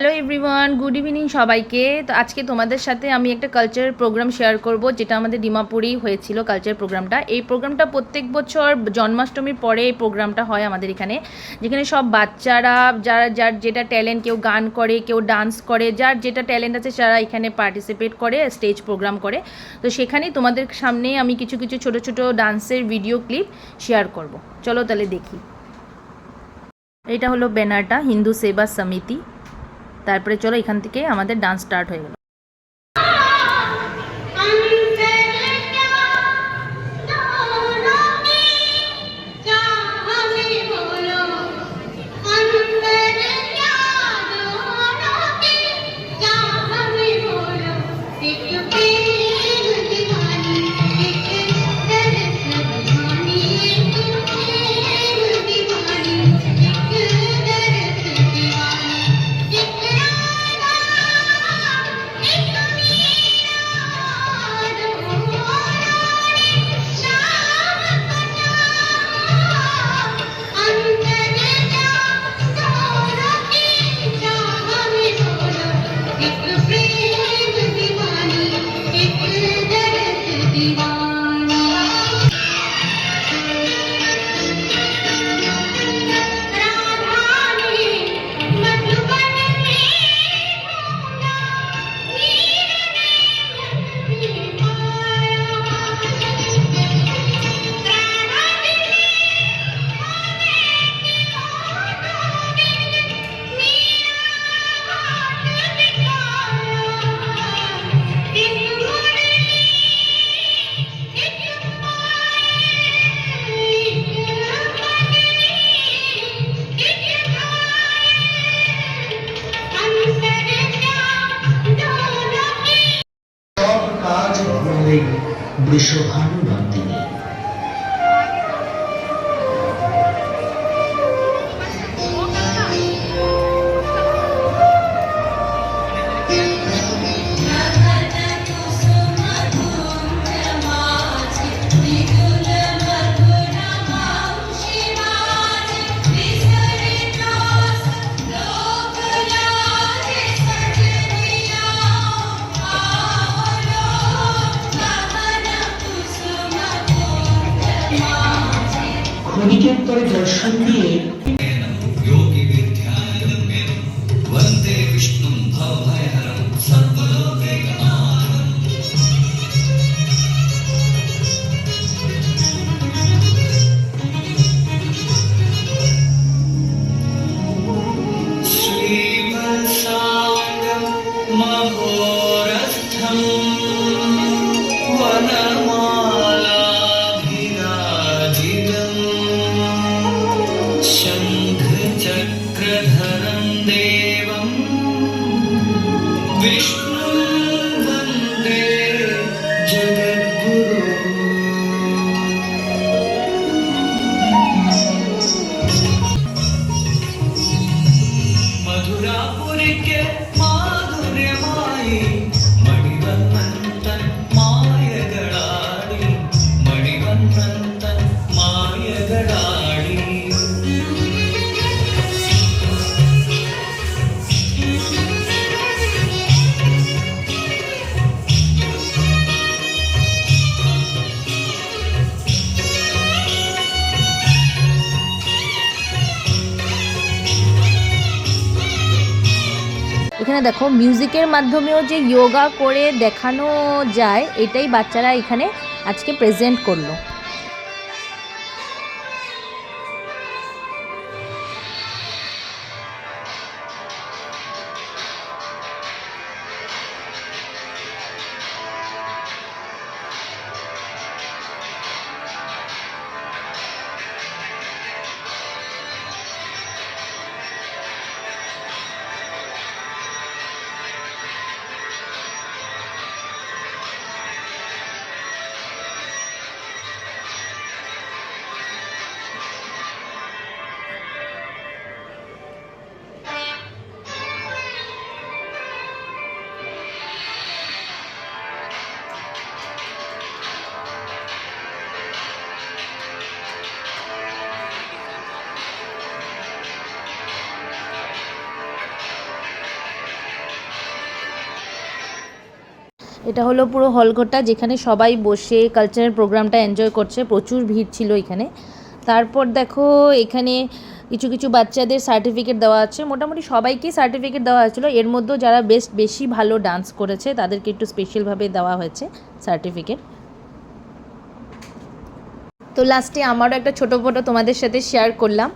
Hello everyone, good evening সবাইকে। তো আজকে তোমাদের সাথে আমি একটা কালচার প্রোগ্রাম শেয়ার করব, যেটা আমাদের ডিমাপুরেই হয়েছিল। কালচার প্রোগ্রামটা, এই প্রোগ্রামটা প্রত্যেক বছর জন্মাষ্টমীর পরে এই প্রোগ্রামটা হয় আমাদের এখানে, যেখানে সব বাচ্চারা যারা যার যেটা ট্যালেন্ট, কেউ গান করে, কেউ ডান্স করে, যার যেটা ট্যালেন্ট আছে যারা এখানে পার্টিসিপেট করে, স্টেজ প্রোগ্রাম করে। তো সেখানেই তোমাদের সামনে আমি কিছু কিছু ছোটো ছোটো ডান্সের ভিডিও ক্লিপ শেয়ার করব। চলো তাহলে দেখি। এটা হলো ব্যানারটা, হিন্দু সেবা সমিতি। তারপরে চলো এখান থেকে আমাদের ডান্স স্টার্ট হয়ে গেল। বৃষভানুনন্দিনী। ক্ষণিকের পরে দর্শন দিয়ে वन्दे विष्णुं भवभयहरं सर्वलोकैकनाथम्। श्रीवत्साङ्गं महोरस्थम् वनमालाभिराजितम् शङ्खचक्रधरं देवं विष्णुं वन्दे जगद्गुरुम्। मधुरापुरी के माधुर्यमाई मणिवन्नन्तन मायगडाडी, मणिवन्नन्तन मायगडाडी। এখানে দেখো, মিউজিকের মাধ্যমেও যে যোগা করে দেখানো যায়, এটাই বাচ্চারা এখানে আজকে প্রেজেন্ট করলো। এটা হলো পুরো হলঘরটা, যেখানে সবাই বসে কালচারাল প্রোগ্রামটা এনজয় করছে। প্রচুর ভিড় ছিল এখানে। তারপর দেখো এখানে কিছু কিছু বাচ্চাদের সার্টিফিকেট দেওয়া আছে। মোটামুটি সবাইকেই সার্টিফিকেট দেওয়া হয়েছিল। এর মধ্যেও যারা বেশি ভালো ডান্স করেছে তাদেরকে একটু স্পেশালভাবে দেওয়া হয়েছে সার্টিফিকেট। তো লাস্টে আমারও একটা ছোটো ফটো তোমাদের সাথে শেয়ার করলাম।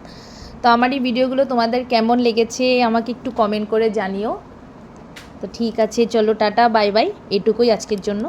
তো আমার এই ভিডিওগুলো তোমাদের কেমন লেগেছে আমাকে একটু কমেন্ট করে জানিও। তো ঠিক আছে, চলো টাটা বাই বাই, এটুকুই আজকের জন্য।